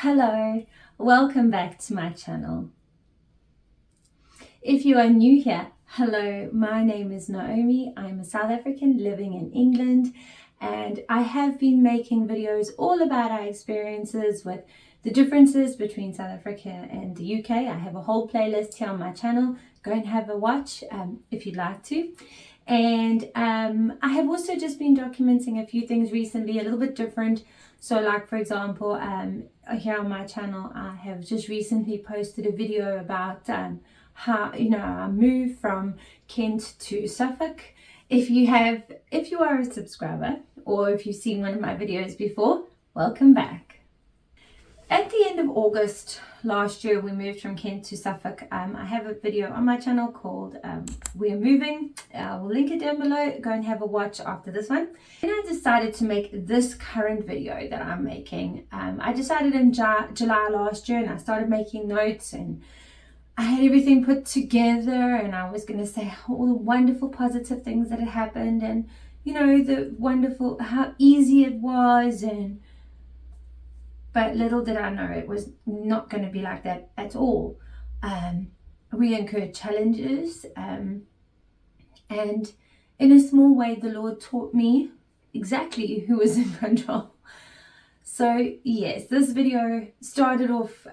Hello, welcome back to my channel. If you are new here, hello, my name is Naomi. I'm a South African living in England, and I have been making videos all about our experiences with the differences between South Africa and the UK. I have a whole playlist here on my channel. Go and have a watch if you'd like to. And I have also just been documenting a few things recently, a little bit different. So like, for example, here on my channel, I have just recently posted a video about how, I moved from Kent to Suffolk. If you are a subscriber, or if you've seen one of my videos before, welcome back. At the end of August last year, we moved from Kent to Suffolk. I have a video on my channel called We're Moving. We'll link it down below. Go and have a watch after this one. Then I decided to make this current video that I'm making. I decided in July last year, and I started making notes, and I had everything put together, and I was going to say all the wonderful positive things that had happened, and the wonderful, how easy it was, but little did I know it was not going to be like that at all. We incurred challenges, and in a small way, the Lord taught me exactly who was in control. So yes, this video started off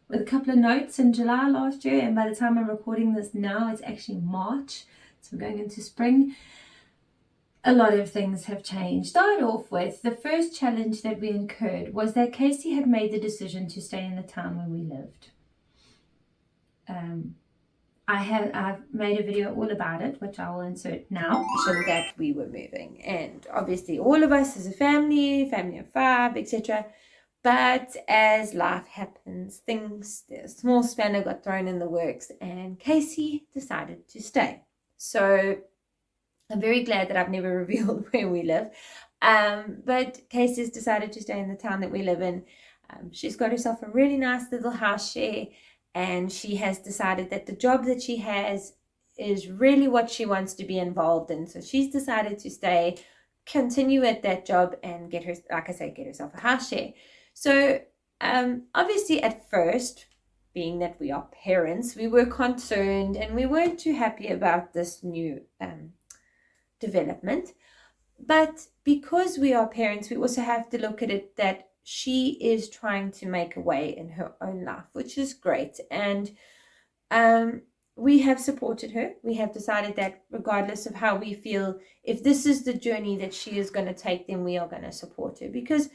with a couple of notes in July last year, and by the time I'm recording this now, it's actually March, so we're going into spring. A lot of things have changed. Start off with the first challenge that we incurred was that Casey had made the decision to stay in the town where we lived. I've made a video all about it, which I will insert now. That we were moving, and obviously all of us as a family of 5, etc. But as life happens, the small spanner got thrown in the works, and Casey decided to stay. So I'm very glad that I've never revealed where we live. But Casey's decided to stay in the town that we live in. She's got herself a really nice little house share, and she has decided that the job that she has is really what she wants to be involved in. So she's decided to stay, continue at that job, and get herself a house share. So obviously at first, being that we are parents, we were concerned and we weren't too happy about this new development. But because we are parents, we also have to look at it that she is trying to make a way in her own life, which is great. And we have supported her. We have decided that regardless of how we feel, if this is the journey that she is going to take, then we are going to support her, because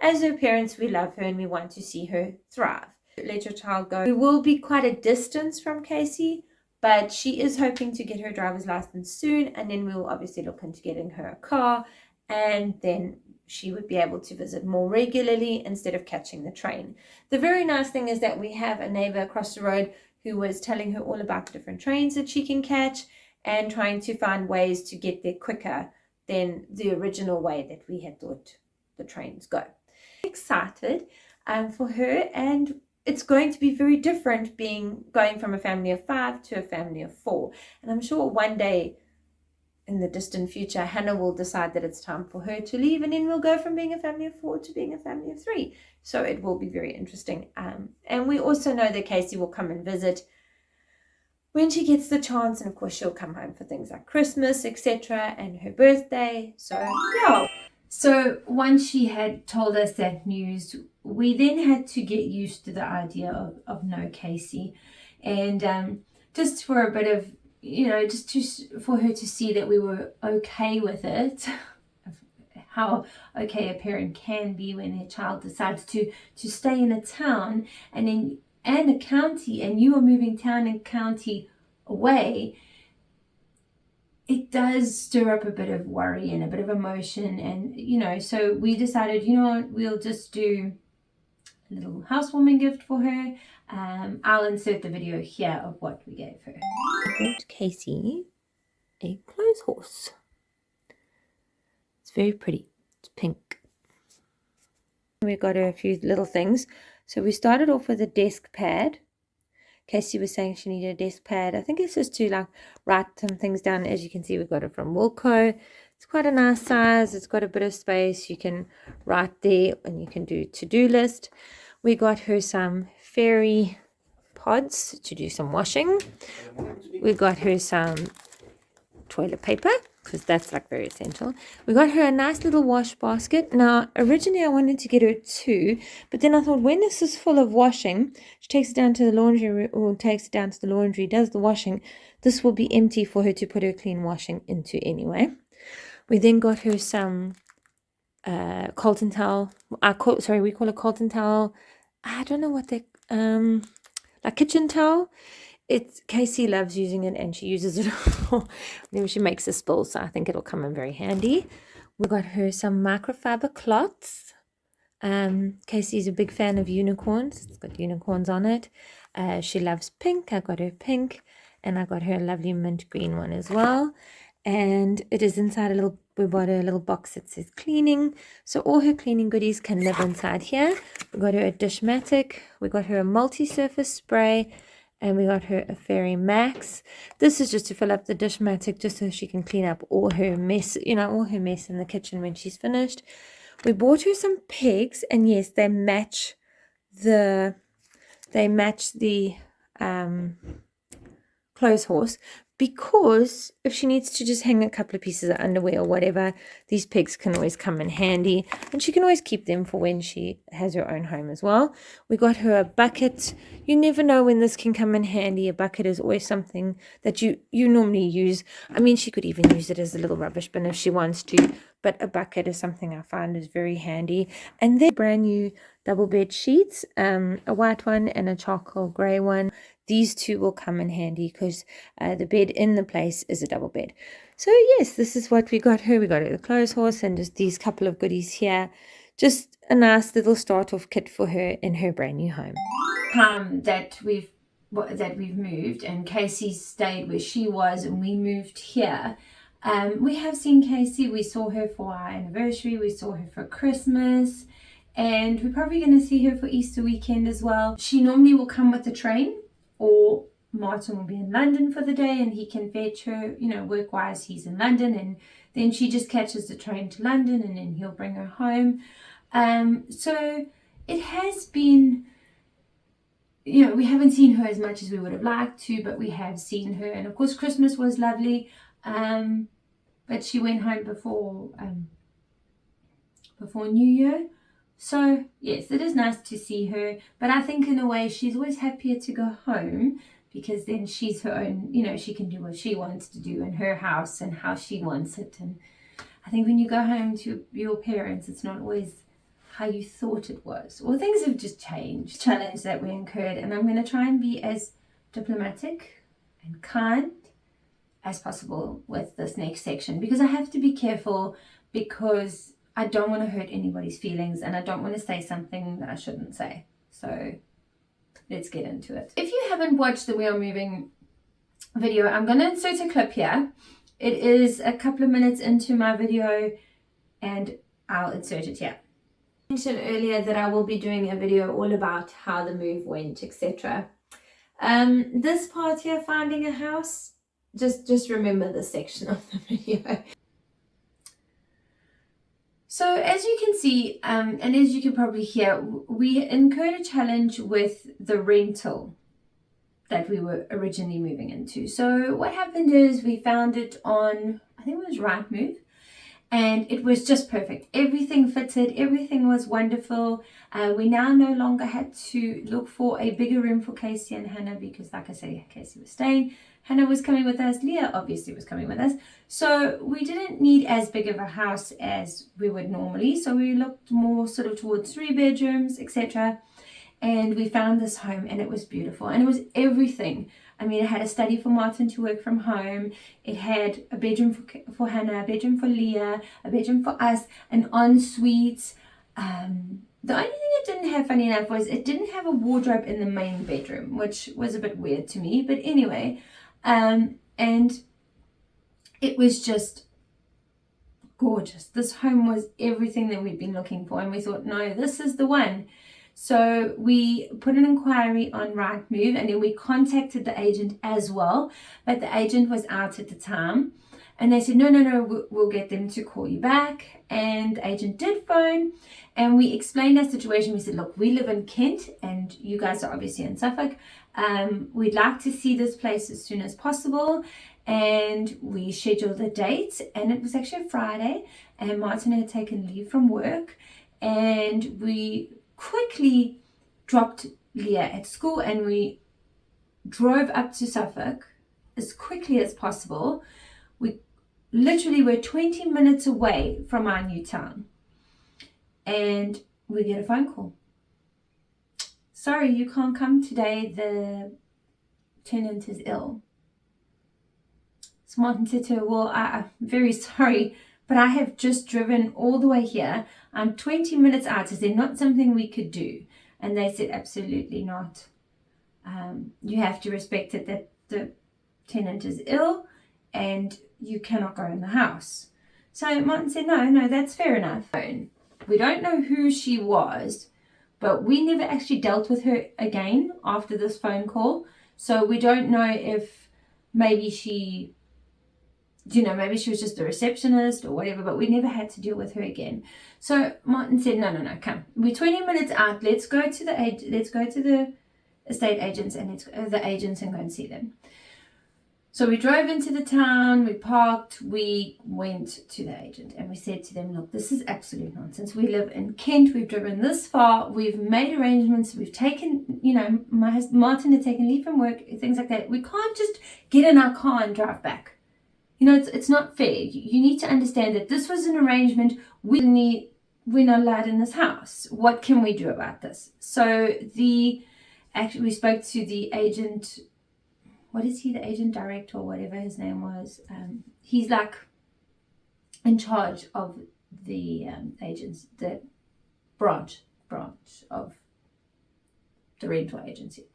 as her parents, we love her and we want to see her thrive. Let your child go. We will be quite a distance from Casey, but she is hoping to get her driver's license soon, and then we will obviously look into getting her a car, and then she would be able to visit more regularly instead of catching the train. The very nice thing is that we have a neighbor across the road who was telling her all about the different trains that she can catch and trying to find ways to get there quicker than the original way that we had thought the trains go. Excited for her, and it's going to be very different going from a family of 5 to a family of 4. And I'm sure one day in the distant future, Hannah will decide that it's time for her to leave, and then we'll go from being a family of 4 to being a family of 3. So it will be very interesting. And we also know that Casey will come and visit when she gets the chance, and of course she'll come home for things like Christmas, etc., and her birthday. So yeah. So once she had told us that news, we then had to get used to the idea of no Casey, and just for a bit of, for her to see that we were okay with it, how okay a parent can be when their child decides to stay in a town and a county, and you are moving town and county away. It does stir up a bit of worry and a bit of emotion, and so we decided, we'll just do a little housewarming gift for her. I'll insert the video here of what we gave her. I got Casey a clothes horse. It's very pretty. It's pink. We got her a few little things. So we started off with a desk pad. Casey was saying she needed a desk pad. I think it's just to write some things down. As you can see, we got it from Wilco. It's quite a nice size. It's got a bit of space. You can write there and you can do to-do list. We got her some fairy pods to do some washing. We got her some toilet paper because that's like very essential. We got her a nice little wash basket. Now originally I wanted to get her two, but then I thought when this is full of washing, she takes it down to the laundry or takes it down to the laundry, does the washing, this will be empty for her to put her clean washing into anyway. We then got her some Colton towel. We call it Colton towel. I don't know what they like kitchen towel. It's Casey loves using it and she uses it whenever she makes a spill, so I think it'll come in very handy. We got her some microfiber cloths. Casey's a big fan of unicorns. It's got unicorns on it. She loves pink. I got her pink, and I got her a lovely mint green one as well. And it is inside we bought her a little box that says cleaning, so all her cleaning goodies can live inside here. We got her a Dishmatic. We got her a multi-surface spray. And we got her a Fairy Max. This is just to fill up the Dishmatic, just so she can clean up all her mess, all her mess in the kitchen when she's finished. We bought her some pegs, and yes, they match the clothes horse, because if she needs to just hang a couple of pieces of underwear or whatever, these pegs can always come in handy, and she can always keep them for when she has her own home as well. We got her a bucket. You never know when this can come in handy. A bucket is always something that you normally use. I mean, she could even use it as a little rubbish bin if she wants to, but a bucket is something I find is very handy. And they're brand new double bed sheets, a white one and a charcoal grey one. These two will come in handy because the bed in the place is a double bed. So yes, this is what we got her. We got her the clothes horse and just these couple of goodies here. Just a nice little start off kit for her in her brand new home. That we've moved, and Casey stayed where she was, and we moved here. We have seen Casey. We saw her for our anniversary. We saw her for Christmas, and we're probably going to see her for Easter weekend as well. She normally will come with the train, or Martin will be in London for the day and he can fetch her, work-wise he's in London, and then she just catches the train to London and then he'll bring her home. So it has been, we haven't seen her as much as we would have liked to, but we have seen her. And of course Christmas was lovely, but she went home before New Year. So yes, it is nice to see her, but I think in a way she's always happier to go home, because then she's her own, she can do what she wants to do in her house and how she wants it. And I think when you go home to your parents, it's not always how you thought it was, or things have just changed. Challenge that we incurred, and I'm going to try and be as diplomatic and kind as possible with this next section, because I have to be careful, because I don't want to hurt anybody's feelings and I don't want to say something that I shouldn't say. So let's get into it. If you haven't watched the We Are Moving video, I'm going to insert a clip here. It is a couple of minutes into my video and I'll insert it here. I mentioned earlier that I will be doing a video all about how the move went, etc. This part here, finding a house, just remember this section of the video. So as you can see, and as you can probably hear, we incurred a challenge with the rental that we were originally moving into. So what happened is we found it on, I think it was Rightmove, and it was just perfect. Everything fitted, everything was wonderful. We now no longer had to look for a bigger room for Casey and Hannah, because like I say, Casey was staying, Hannah was coming with us, Leah obviously was coming with us. So we didn't need as big of a house as we would normally. So we looked more sort of towards 3 bedrooms, etc. And we found this home and it was beautiful. And it was everything. I mean, it had a study for Martin to work from home. It had a bedroom for Hannah, a bedroom for Leah, a bedroom for us, an ensuite. The only thing it didn't have, funny enough, was it didn't have a wardrobe in the main bedroom, which was a bit weird to me. But anyway, and it was just gorgeous. This home was everything that we'd been looking for, and we thought, no, this is the one. So we put an inquiry on Rightmove, and then we contacted the agent as well, but the agent was out at the time. And they said, no, we'll get them to call you back. And the agent did phone, and we explained our situation. We said, look, we live in Kent and you guys are obviously in Suffolk. We'd like to see this place as soon as possible. And we scheduled a date, and it was actually a Friday, and Martin had taken leave from work, and we quickly dropped Leah at school and we drove up to Suffolk as quickly as possible. We literally were 20 minutes away from our new town, and we get a phone call. Sorry, you can't come today. The tenant is ill. So Martin said to her, well, I'm very sorry, but I have just driven all the way here. I'm 20 minutes out. Is there not something we could do? And they said, absolutely not. You have to respect it that the tenant is ill and you cannot go in the house. So Martin said, no, that's fair enough. We don't know who she was, but we never actually dealt with her again after this phone call. So we don't know if maybe she was just a receptionist or whatever, but we never had to deal with her again. So Martin said, no, come. We're 20 minutes out. Let's go to the estate agents and go and see them. So we drove into the town, we parked, we went to the agent, and we said to them, look, this is absolute nonsense. We live in Kent, we've driven this far, we've made arrangements, we've taken, Martin had taken leave from work, things like that. We can't just get in our car and drive back. It's not fair. You need to understand that this was an arrangement. We're not allowed in this house. What can we do about this? So we spoke to the agent. What is he? The agent director or whatever his name was. He's like in charge of the agents, the branch of the rental agency.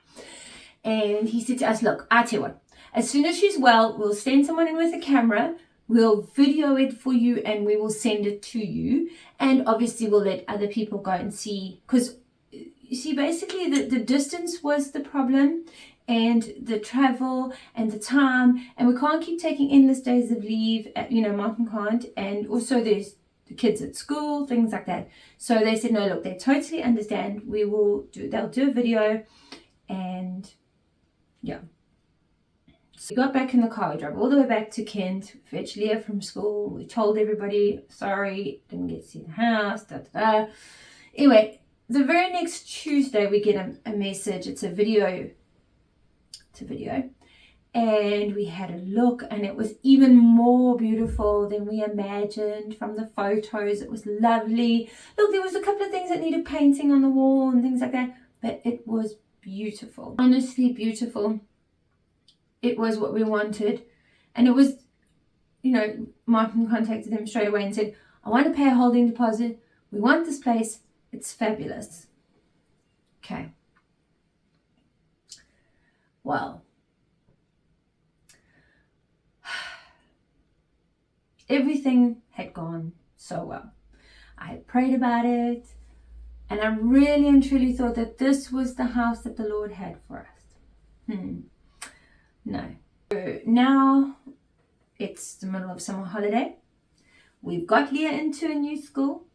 And he said to us, look, I tell you what, as soon as she's well, we'll send someone in with a camera, we'll video it for you, and we will send it to you. And obviously we'll let other people go and see, because you see, basically the distance was the problem, and the travel and the time, and we can't keep taking endless days of leave. Martin can't, and also there's the kids at school, things like that. So they said, no, look, they totally understand. They'll do a video, and yeah. So we got back in the car, we drove all the way back to Kent, fetched Leah from school. We told everybody, sorry, didn't get to see the house, Anyway, the very next Tuesday we get a message. It's a video. And we had a look, and it was even more beautiful than we imagined from the photos. It was lovely. Look, there was a couple of things that needed painting on the wall and things like that, but it was beautiful. Honestly beautiful. It was what we wanted. And it was, Martin contacted him straight away and said, I want to pay a holding deposit. We want this place. It's fabulous. Okay. Well, everything had gone so well. I had prayed about it, and I really and truly thought that this was the house that the Lord had for us. No. So now it's the middle of summer holiday. We've got Leah into a new school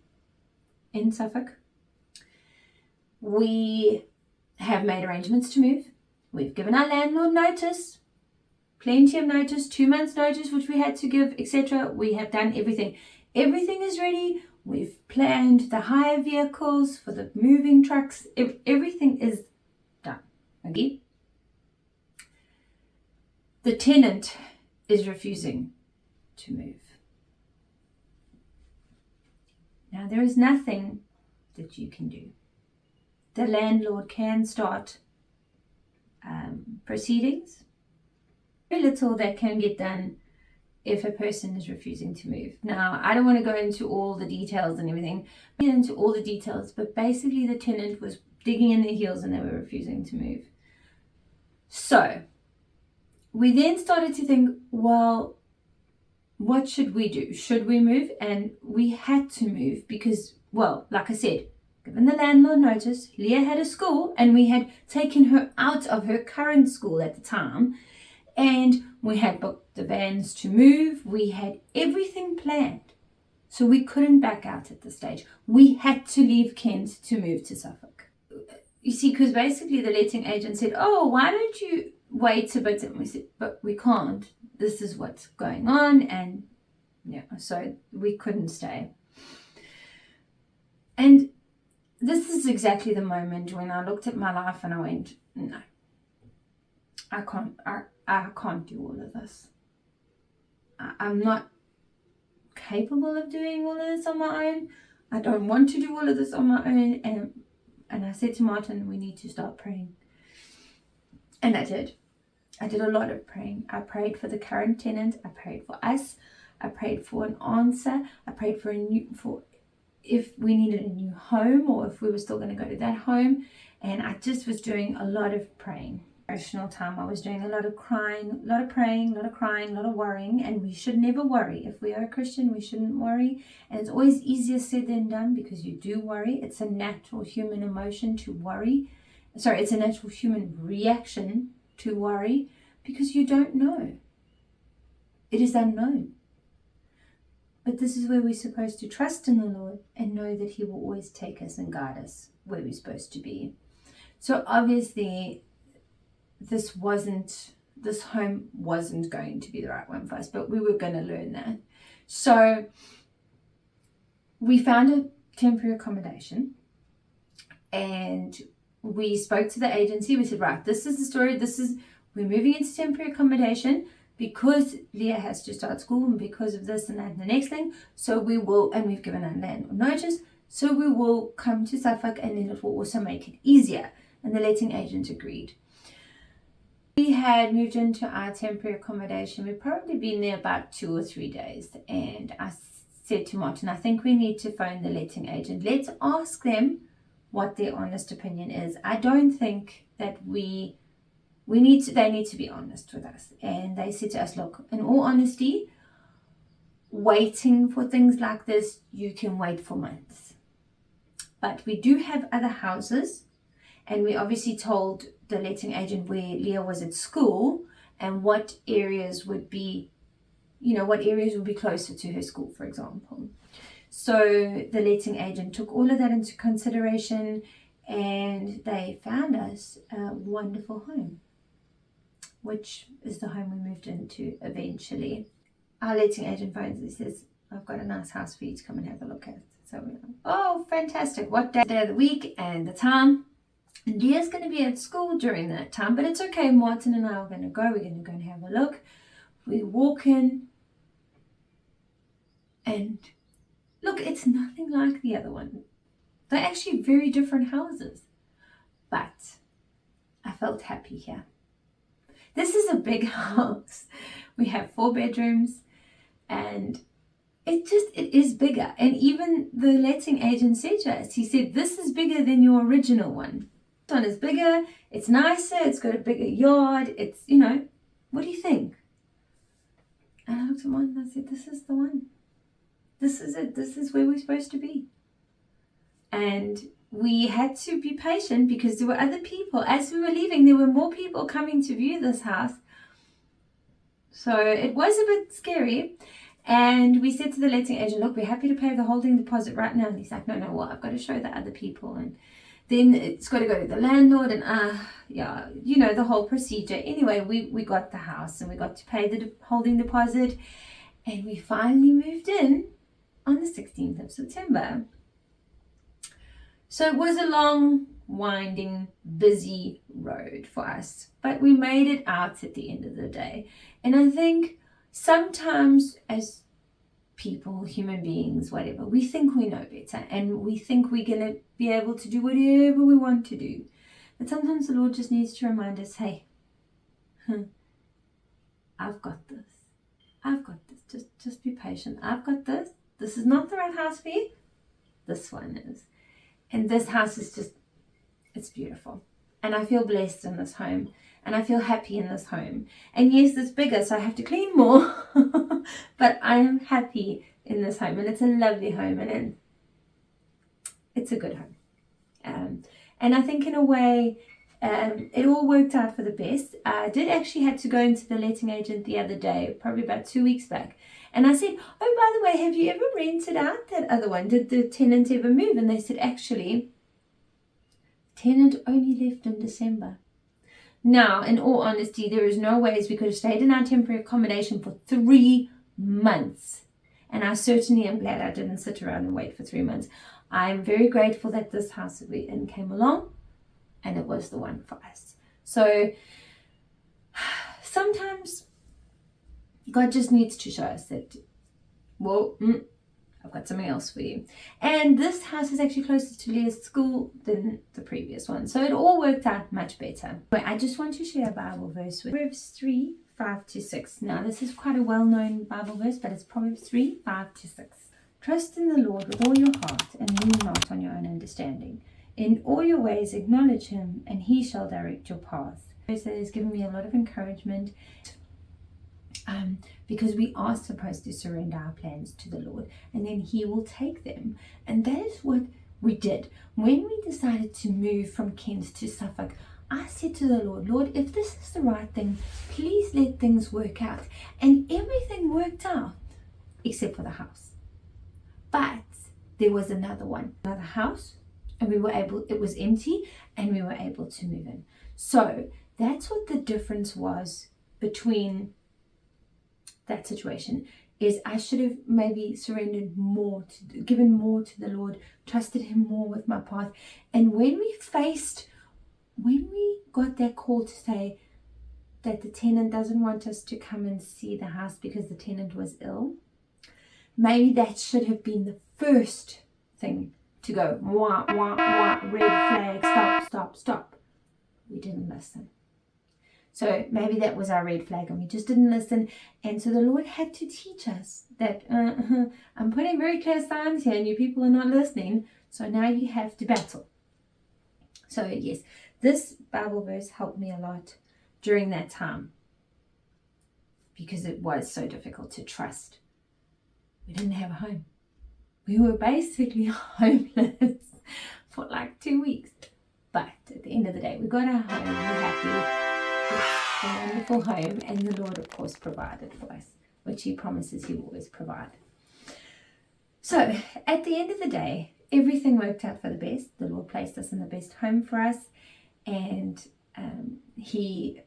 in Suffolk. We have made arrangements to move. We've given our landlord notice, plenty of notice, 2 months notice, which we had to give, etc. We have done everything. Everything is ready. We've planned the hire vehicles for the moving trucks. Everything is done. Okay. The tenant is refusing to move. Now, there is nothing that you can do. The landlord can start proceedings. Very little that can get done if a person is refusing to move. Now, I don't want to go into all the details and everything, but basically the tenant was digging in their heels and they were refusing to move. So we then started to think, well, what should we do? Should we move? And we had to move because, well, like I said, given the landlord notice, Leah had a school and we had taken her out of her current school at the time, and we had booked the vans to move. We had everything planned. So we couldn't back out at this stage. We had to leave Kent to move to Suffolk. You see, because basically the letting agent said, oh, why don't you wait a bit? And we said, but we can't. This is what's going on. And yeah, so we couldn't stay. And this is exactly the moment when I looked at my life and I went, no, I can't do all of this. I'm not capable of doing all of this on my own. I don't want to do all of this on my own. And I said to Martin, we need to start praying. And I did. I did a lot of praying. I prayed for the current tenant. I prayed for us. I prayed for an answer. I prayed for if we needed a new home or if we were still going to go to that home. And I just was doing a lot of praying. Emotional time. I was doing a lot of crying, a lot of praying, a lot of crying, a lot of worrying. And we should never worry. If we are a Christian, we shouldn't worry. And it's always easier said than done because you do worry. It's a natural human emotion to worry. Sorry, it's a natural human reaction to worry because you don't know. It is unknown. But this is where we're supposed to trust in the Lord and know that He will always take us and guide us where we're supposed to be. So obviously, this home wasn't going to be the right one for us, but we were going to learn that. So we found a temporary accommodation and we spoke to the agency. We said, right, this is the story. We're moving into temporary accommodation because Leah has to start school and because of this and that and the next thing. So we will, and we've given our landlord notice, so we will come to Suffolk and then it will also make it easier. And the letting agent agreed. We had moved into our temporary accommodation. We'd probably been there about 2 or 3 days. And I said to Martin, I think we need to phone the letting agent. Let's ask them what their honest opinion is. I don't think that they need to be honest with us. And they said to us, look, in all honesty, waiting for things like this, you can wait for months. But we do have other houses. And we obviously told the letting agent where Leah was at school and what areas would be closer to her school, for example. So the letting agent took all of that into consideration and they found us a wonderful home, which is the home we moved into eventually. Our letting agent phones and says, I've got a nice house for you to come and have a look at. So we're like, oh, fantastic. What day of the week and the time? And Leah's going to be at school during that time, but it's okay. Martin and I are going to go. We're going to go and have a look. We walk in and look, it's nothing like the other one. They're actually very different houses, but I felt happy here. This is a big house. We have 4 bedrooms and it is bigger. And even the letting agent said to us, he said, this is bigger than your original one. This one is bigger, it's nicer, it's got a bigger yard, it's, what do you think? And I looked at mine and I said, this is the one. This is it. This is where we're supposed to be. And we had to be patient because there were other people. As we were leaving, there were more people coming to view this house. So it was a bit scary. And we said to the letting agent, look, we're happy to pay the holding deposit right now. And he's like, no, what? I've got to show the other people. And then it's got to go to the landlord and the whole procedure. Anyway, we got the house and we got to pay the holding deposit and we finally moved in on the 16th of September. So it was a long, winding, busy road for us, but we made it out at the end of the day. And I think sometimes as people, human beings, whatever, we think we know better and we think we're going to be able to do whatever we want to do. But sometimes the Lord just needs to remind us, hey, I've got this. I've got this. Just be patient. I've got this. This is not the right house for you. This one is. And this house is it's beautiful. And I feel blessed in this home. And I feel happy in this home. And yes, it's bigger, so I have to clean more. But I am happy in this home. And it's a lovely home. And it's a good home. And I think in a way, it all worked out for the best. I did actually had to go into the letting agent the other day, probably about 2 weeks back. And I said, oh, by the way, have you ever rented out that other one? Did the tenant ever move? And they said, actually, tenant only left in December. Now, in all honesty, there is no ways we could have stayed in our temporary accommodation for 3 months. And I certainly am glad I didn't sit around and wait for 3 months. I'm very grateful that this house that we're in came along, and it was the one for us. So sometimes God just needs to show us that, well, I've got something else for you. And this house is actually closer to Leah's school than the previous one. So it all worked out much better. But I just want to share a Bible verse with Proverbs 3, 5 to 6. Now, this is quite a well-known Bible verse, but it's Proverbs 3, 5 to 6. Trust in the Lord with all your heart and lean not on your own understanding. In all your ways acknowledge him, and he shall direct your path. This has given me a lot of encouragement. Because we are supposed to surrender our plans to the Lord, and then he will take them. And that is what we did. When we decided to move from Kent to Suffolk, I said to the Lord, Lord, if this is the right thing, please let things work out. And everything worked out, except for the house. But there was another house, and it was empty, and we were able to move in. So that's what the difference was between that situation. Is I should have maybe surrendered more, given more to the Lord, trusted him more with my path. And when we got that call to say that the tenant doesn't want us to come and see the house because the tenant was ill, maybe that should have been the first thing to go, wah, wah, wah, red flag, stop. We didn't listen. So maybe that was our red flag and we just didn't listen. And so the Lord had to teach us that I'm putting very clear signs here and you people are not listening. So now you have to battle. So yes, this Bible verse helped me a lot during that time because it was so difficult to trust. We didn't have a home. We were basically homeless for like 2 weeks. But at the end of the day, we got our home, we were happy. A wonderful home, and the Lord of course provided for us, which he promises he will always provide. So at the end of the day, everything worked out for the best. The Lord placed us in the best home for us, and he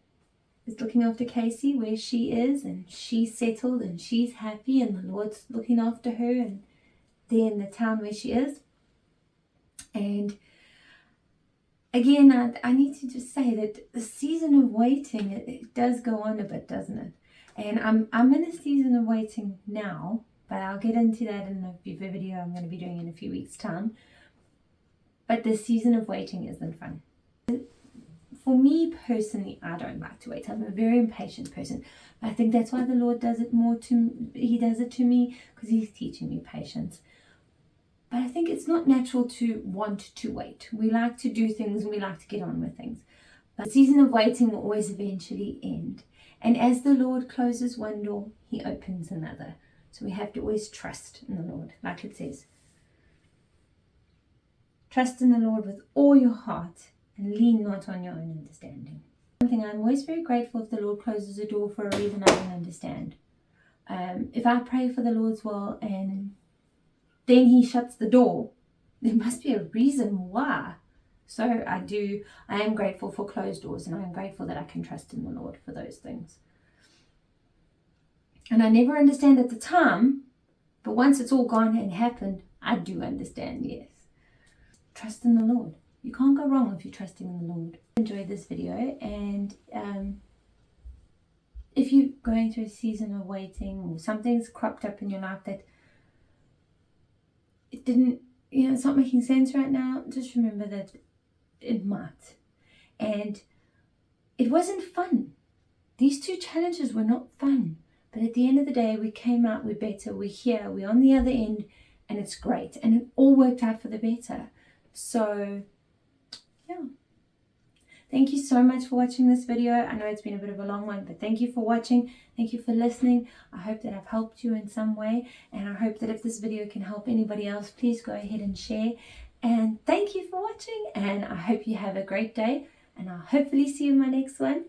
is looking after Casey where she is, and she's settled and she's happy, and the Lord's looking after her and there in the town where she is. And again, I need to just say that the season of waiting, it does go on a bit, doesn't it? And I'm in a season of waiting now, but I'll get into that in a video I'm going to be doing in a few weeks' time. But the season of waiting isn't fun. For me personally, I don't like to wait. I'm a very impatient person. I think that's why the Lord does it more he does it to me, because he's teaching me patience. But I think it's not natural to want to wait. We like to do things and we like to get on with things. But the season of waiting will always eventually end. And as the Lord closes one door, he opens another. So we have to always trust in the Lord, like it says. Trust in the Lord with all your heart and lean not on your own understanding. One thing, I'm always very grateful if the Lord closes a door for a reason I don't understand. If I pray for the Lord's will and then he shuts the door, there must be a reason why. So I am grateful for closed doors, and I am grateful that I can trust in the Lord for those things. And I never understand at the time, but once it's all gone and happened, I do understand, yes. Trust in the Lord. You can't go wrong if you're trusting in the Lord. Enjoyed this video, and if you're going through a season of waiting or something's cropped up in your life that it didn't, it's not making sense right now, just remember that it might. And it wasn't fun. These 2 challenges were not fun. But at the end of the day, we came out, we're better, we're here, we're on the other end, and it's great. And it all worked out for the better. So, yeah. Thank you so much for watching this video. I know it's been a bit of a long one, but thank you for watching. Thank you for listening. I hope that I've helped you in some way. And I hope that if this video can help anybody else, please go ahead and share. And thank you for watching. And I hope you have a great day. and I'll hopefully see you in my next one.